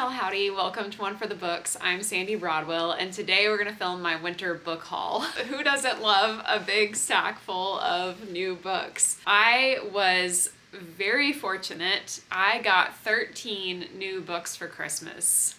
Hail howdy, welcome to One for the Books. I'm Sandy Broadwell, and today we're going to film my winter book haul. Who doesn't love a big stack full of new books? I was very fortunate. I got 13 new books for Christmas.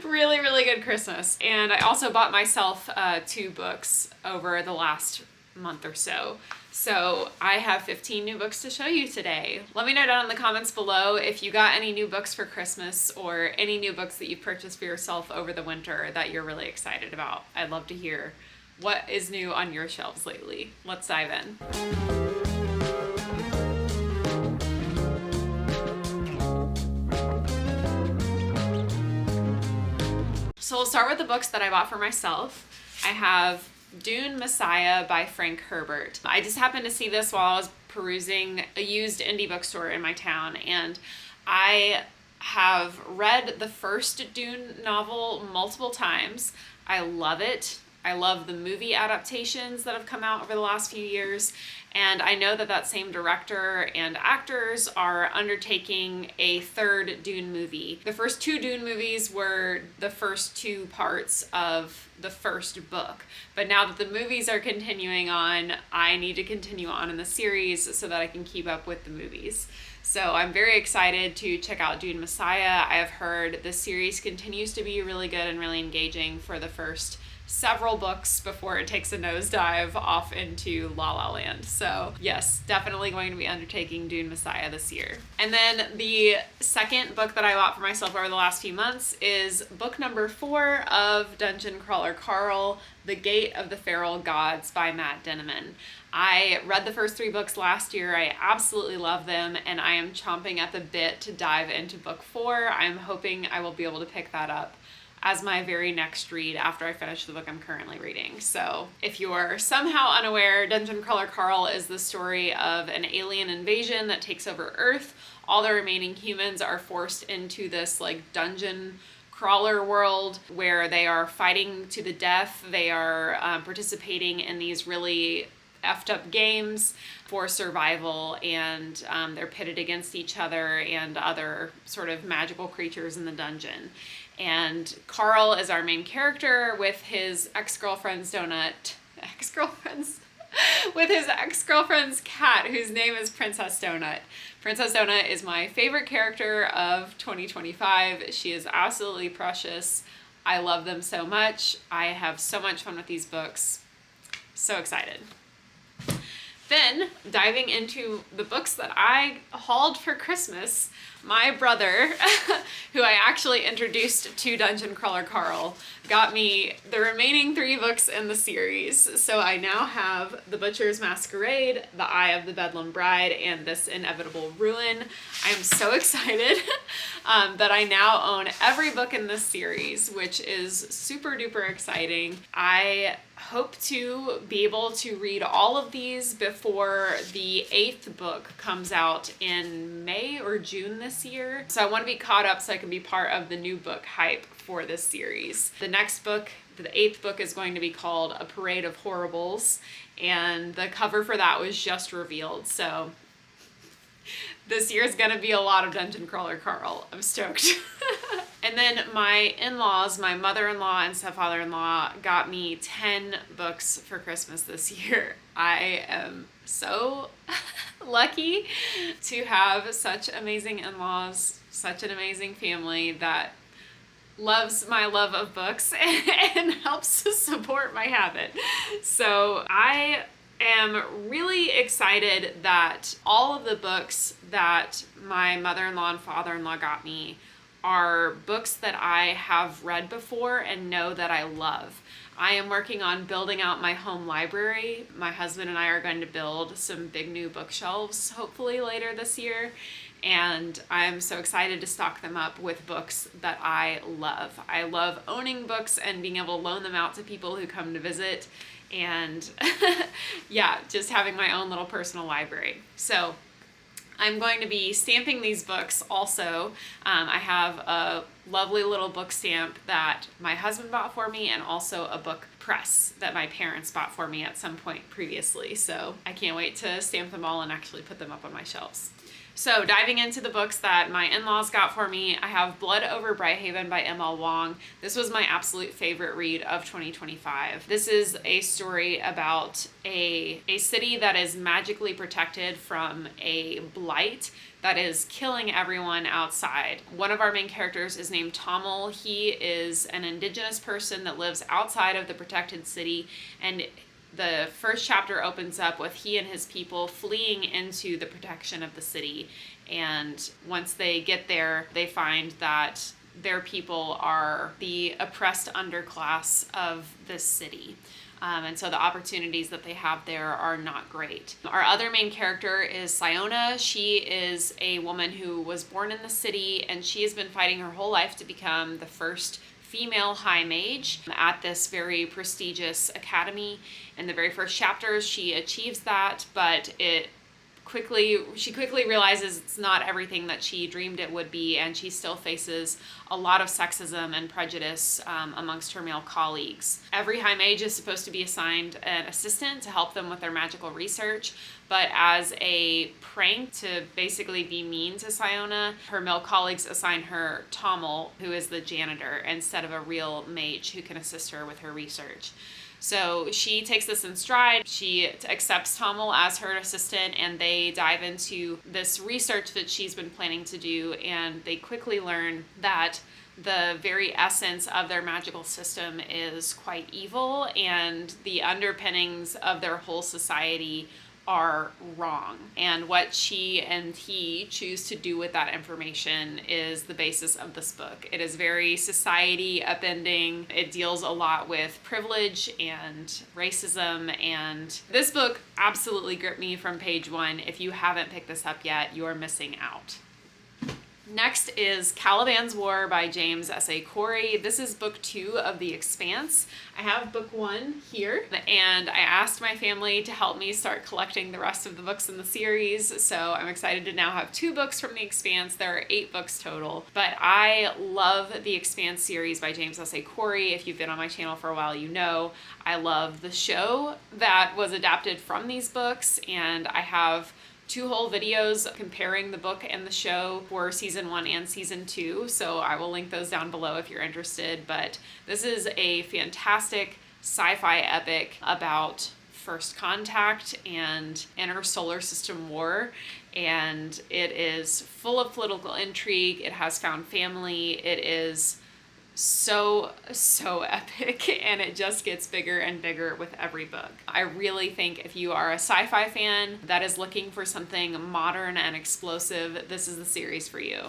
Really good Christmas. And I also bought myself 2 books over the last month or so. So I have 15 new books to show you today. Let me know down in the comments below if you got any new books for Christmas or any new books that you purchased for yourself over the winter that you're really excited about. I'd love to hear what is new on your shelves lately. Let's dive in. So we'll start with the books that I bought for myself. I have Dune Messiah by Frank Herbert. I just happened to see this while I was perusing a used indie bookstore in my town, and I have read the first Dune novel multiple times. I love it. I love the movie adaptations that have come out over the last few years, and I know that that same director and actors are undertaking a third Dune movie. The first 2 Dune movies were the first 2 parts of the first book, but now that the movies are continuing on, I need to continue on in the series so that I can keep up with the movies. So I'm very excited to check out Dune Messiah. I have heard the series continues to be really good and really engaging for the first several books before it takes a nosedive off into La La Land. So yes, definitely going to be undertaking Dune Messiah this year. And then the second book that I bought for myself over the last few months is book number 4 of Dungeon Crawler Carl, The Gate of the Feral Gods by Matt Denneman. I read the first 3 books last year. I absolutely love them, and I am chomping at the bit to dive into book 4. I'm hoping I will be able to pick that up as my very next read after I finish the book I'm currently reading. So if you're somehow unaware, Dungeon Crawler Carl is the story of an alien invasion that takes over Earth. All the remaining humans are forced into this dungeon crawler world where they are fighting to the death. They are participating in these really effed up games for survival, and they're pitted against each other and other sort of magical creatures in the dungeon. And Carl is our main character with his ex-girlfriend's cat, whose name is Princess Donut. Princess Donut is my favorite character of 2025. She is absolutely precious. I love them so much. I have so much fun with these books. So excited. Then, diving into the books that I hauled for Christmas, my brother, who I actually introduced to Dungeon Crawler Carl, got me the remaining 3 books in the series. So I now have The Butcher's Masquerade, The Eye of the Bedlam Bride, and This Inevitable Ruin. I'm so excited that I now own every book in this series, which is super duper exciting. I hope to be able to read all of these before the 8th book comes out in May or June this year. So I want to be caught up so I can be part of the new book hype for this series. The next book, the 8th book, is going to be called A Parade of Horribles, and the cover for that was just revealed. So this year is going to be a lot of Dungeon Crawler Carl. I'm stoked. And then my in-laws, my mother-in-law and stepfather-in-law, got me 10 books for Christmas this year. I am so lucky to have such amazing in-laws, such an amazing family that loves my love of books and helps to support my habit. So I am really excited that all of the books that my mother-in-law and father-in-law got me are books that I have read before and know that I love. I am working on building out my home library. My husband and I are going to build some big new bookshelves hopefully later this year, and I'm so excited to stock them up with books that I love. I love owning books and being able to loan them out to people who come to visit, and yeah, just having my own little personal library. So I'm going to be stamping these books also. I have a lovely little book stamp that my husband bought for me, and also a book press that my parents bought for me at some point previously. So I can't wait to stamp them all and actually put them up on my shelves. So diving into the books that my in-laws got for me, I have Blood Over Brighthaven by M.L. Wong. This was my absolute favorite read of 2025. This is a story about a city that is magically protected from a blight that is killing everyone outside. One of our main characters is named Tommel. He is an indigenous person that lives outside of the protected city, and the first chapter opens up with he and his people fleeing into the protection of the city. And once they get there, they find that their people are the oppressed underclass of this city. And so the opportunities that they have there are not great. Our other main character is Siona. She is a woman who was born in the city, and she has been fighting her whole life to become the first female high mage at this very prestigious academy. In the very first chapters, she achieves that, but she quickly realizes it's not everything that she dreamed it would be, and she still faces a lot of sexism and prejudice amongst her male colleagues. Every high mage is supposed to be assigned an assistant to help them with their magical research, but as a prank to basically be mean to Siona, her male colleagues assign her Tommel, who is the janitor, instead of a real mage who can assist her with her research. So she takes this in stride. She accepts Tommel as her assistant, and they dive into this research that she's been planning to do, and they quickly learn that the very essence of their magical system is quite evil, and the underpinnings of their whole society are wrong. And what she and he choose to do with that information is the basis of this book. It is very society upending. It deals a lot with privilege and racism, and this book absolutely gripped me from page one. If you haven't picked this up yet, you are missing out. Next is Caliban's War by James S.A. Corey. This is book 2 of The Expanse. I have book 1 here, and I asked my family to help me start collecting the rest of the books in the series, so I'm excited to now have 2 books from The Expanse. There are 8 books total, but I love The Expanse series by James S.A. Corey. If you've been on my channel for a while, you know I love the show that was adapted from these books, and I have 2 whole videos comparing the book and the show for season 1 and season 2, so I will link those down below if you're interested. But this is a fantastic sci-fi epic about first contact and inner solar system war, and it is full of political intrigue. It has found family. It is so epic, and it just gets bigger and bigger with every book. I really think if you are a sci-fi fan that is looking for something modern and explosive, this is the series for you.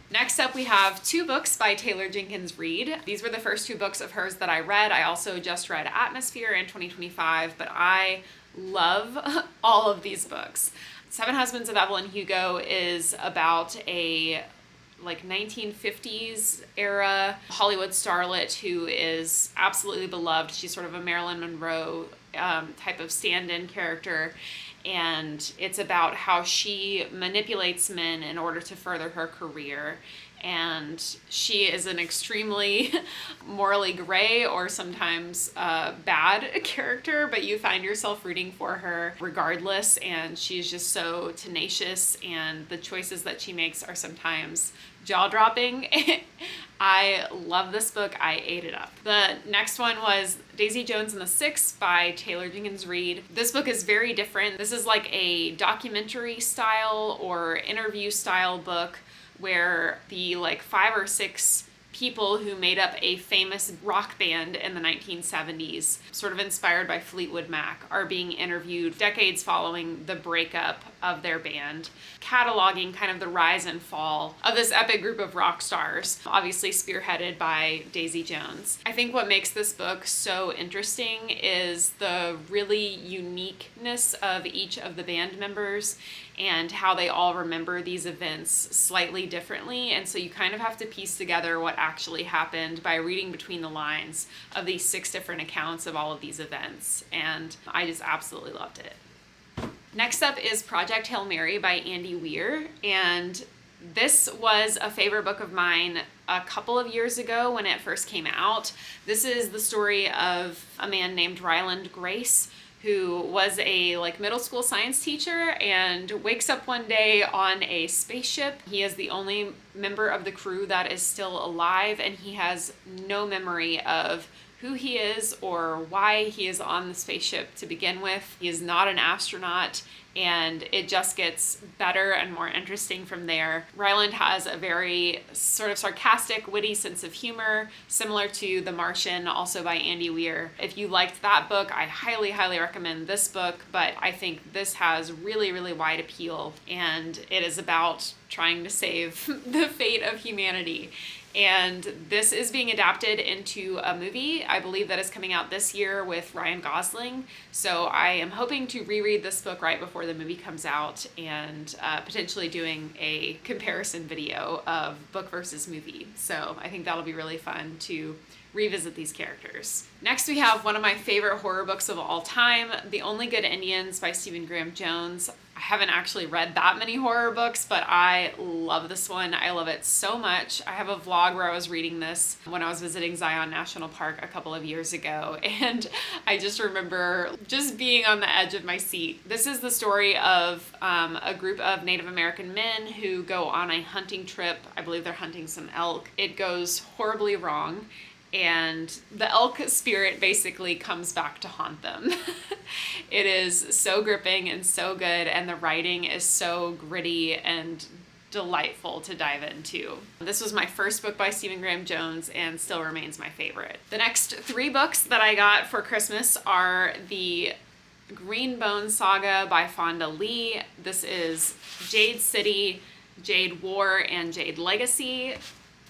Next up, we have 2 books by Taylor Jenkins Reid. These were the first 2 books of hers that I read. I also just read Atmosphere in 2025, but I love all of these books. Seven Husbands of Evelyn Hugo is about a 1950s era Hollywood starlet who is absolutely beloved. She's sort of a Marilyn Monroe type of stand-in character, and it's about how she manipulates men in order to further her career. And she is an extremely morally gray or sometimes bad character, but you find yourself rooting for her regardless, and she's just so tenacious, and the choices that she makes are sometimes jaw-dropping. I love this book. I ate it up. The next one was Daisy Jones and the Six by Taylor Jenkins Reid. This book is very different. This is like a documentary style or interview style book where the 5 or 6 people who made up a famous rock band in the 1970s, sort of inspired by Fleetwood Mac, are being interviewed decades following the breakup of their band, cataloging kind of the rise and fall of this epic group of rock stars, obviously spearheaded by Daisy Jones. I think what makes this book so interesting is the really uniqueness of each of the band members and how they all remember these events slightly differently, and so you kind of have to piece together what actually happened by reading between the lines of these 6 different accounts of all of these events, and I just absolutely loved it. Next up is Project Hail Mary by Andy Weir, and this was a favorite book of mine a couple of years ago when it first came out. This is the story of a man named Ryland Grace, who was a middle school science teacher and wakes up one day on a spaceship. He is the only member of the crew that is still alive, and he has no memory of who he is or why he is on the spaceship to begin with. He is not an astronaut, and it just gets better and more interesting from there. Ryland has a very sort of sarcastic, witty sense of humor, similar to The Martian, also by Andy Weir. If you liked that book, I highly, highly recommend this book, but I think this has really, really wide appeal, and it is about trying to save the fate of humanity. And this is being adapted into a movie, I believe, that is coming out this year with Ryan Gosling. So I am hoping to reread this book right before the movie comes out, and potentially doing a comparison video of book versus movie. So I think that'll be really fun to revisit these characters. Next, we have one of my favorite horror books of all time, The Only Good Indians by Stephen Graham Jones. I haven't actually read that many horror books, but I love this one. I love it so much. I have a vlog where I was reading this when I was visiting Zion National Park a couple of years ago, and I just remember just being on the edge of my seat. This is the story of a group of Native American men who go on a hunting trip. I believe they're hunting some elk. It goes horribly wrong, and the elk spirit basically comes back to haunt them. It is so gripping and so good, and the writing is so gritty and delightful to dive into. This was my first book by Stephen Graham Jones and still remains my favorite. The next 3 books that I got for Christmas are the Greenbone Saga by Fonda Lee. This is Jade City, Jade War, and Jade Legacy.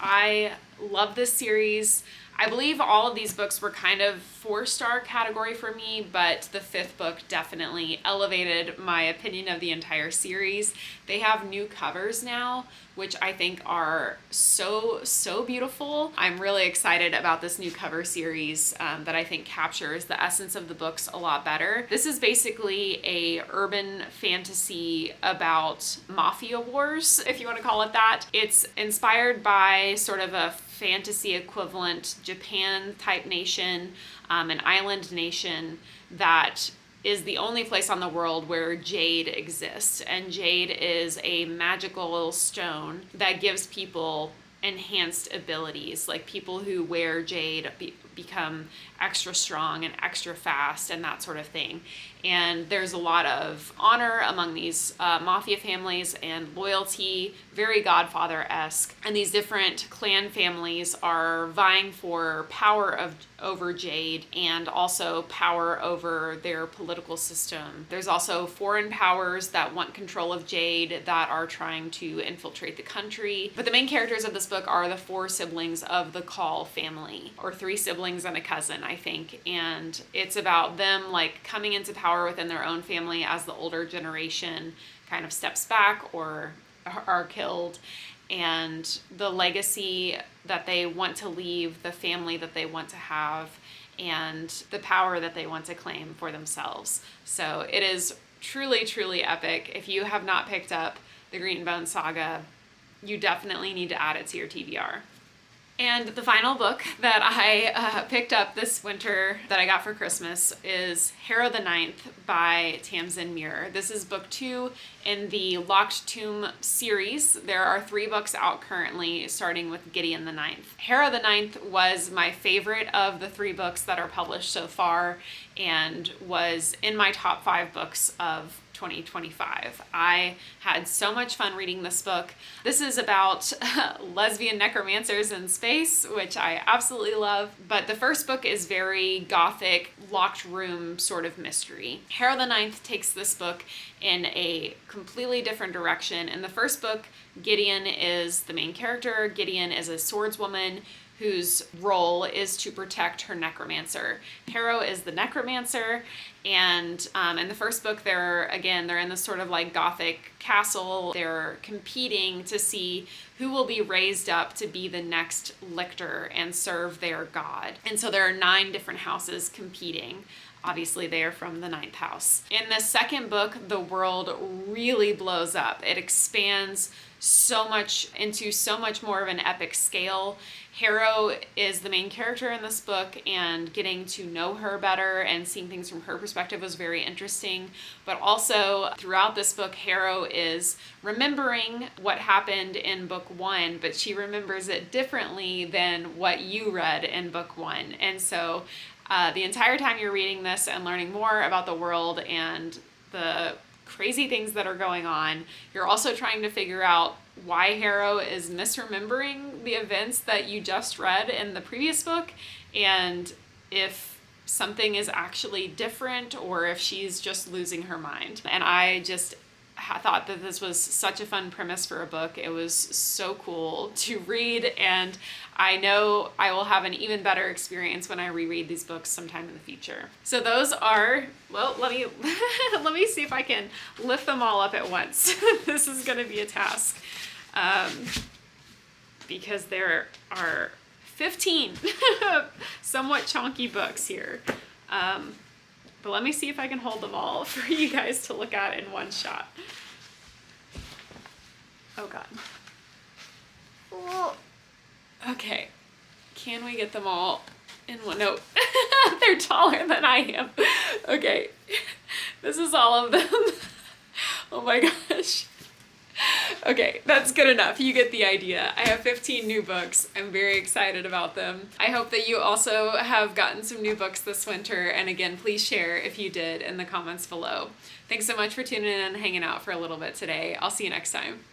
I love this series. I believe all of these books were kind of 4-star category for me, but the 5th book definitely elevated my opinion of the entire series. They have new covers now, which I think are so, so beautiful. I'm really excited about this new cover series that I think captures the essence of the books a lot better. This is basically a urban fantasy about mafia wars, if you want to call it that. It's inspired by sort of a fantasy equivalent Japan type nation, an island nation that is the only place on the world where jade exists. And jade is a magical stone that gives people enhanced abilities. Like people who wear jade become extra strong and extra fast and that sort of thing. And there's a lot of honor among these mafia families and loyalty, very Godfather-esque. And these different clan families are vying for power over Jade and also power over their political system. There's also foreign powers that want control of Jade that are trying to infiltrate the country. But the main characters of this book are the 4 siblings of the Call family, or 3 siblings and a cousin, I think. And it's about them coming into power within their own family as the older generation kind of steps back or are killed, and the legacy that they want to leave, the family that they want to have, and the power that they want to claim for themselves. So it is truly, truly epic. If you have not picked up the Greenbone Saga, you definitely need to add it to your TBR. And the final book that I picked up this winter that I got for Christmas is Harrow the Ninth by Tamsin Muir. This is book 2 in the Locked Tomb series. There are 3 books out currently, starting with Gideon the Ninth. Harrow the Ninth was my favorite of the 3 books that are published so far and was in my top 5 books of 2025. I had so much fun reading this book. This is about lesbian necromancers in space, which I absolutely love. But the first book is very gothic, locked room sort of mystery. Harrow the Ninth takes this book in a completely different direction. In the first book, Gideon is the main character. Gideon is a swordswoman whose role is to protect her necromancer. Harrow is the necromancer, and in the first book, they're in this sort of gothic castle. They're competing to see who will be raised up to be the next lictor and serve their god. And so there are 9 different houses competing. Obviously, they are from the 9th house. In the second book, the world really blows up. It expands so much into so much more of an epic scale. Harrow is the main character in this book, and getting to know her better and seeing things from her perspective was very interesting. But also throughout this book, Harrow is remembering what happened in book 1, but she remembers it differently than what you read in book 1. And so the entire time you're reading this and learning more about the world and the crazy things that are going on, you're also trying to figure out why Harrow is misremembering the events that you just read in the previous book, and if something is actually different or if she's just losing her mind. And I just thought that this was such a fun premise for a book. It was so cool to read, and I know I will have an even better experience when I reread these books sometime in the future. So those are, well, let me see if I can lift them all up at once. This is going to be a task, because there are 15 somewhat chunky books here. But let me see if I can hold them all for you guys to look at in one shot. Oh God. Oh. Okay. Can we get them all in one? No. They're taller than I am. Okay. This is all of them. Oh my gosh. Okay, that's good enough. You get the idea. I have 15 new books. I'm very excited about them. I hope that you also have gotten some new books this winter. And again, please share if you did in the comments below. Thanks so much for tuning in and hanging out for a little bit today. I'll see you next time.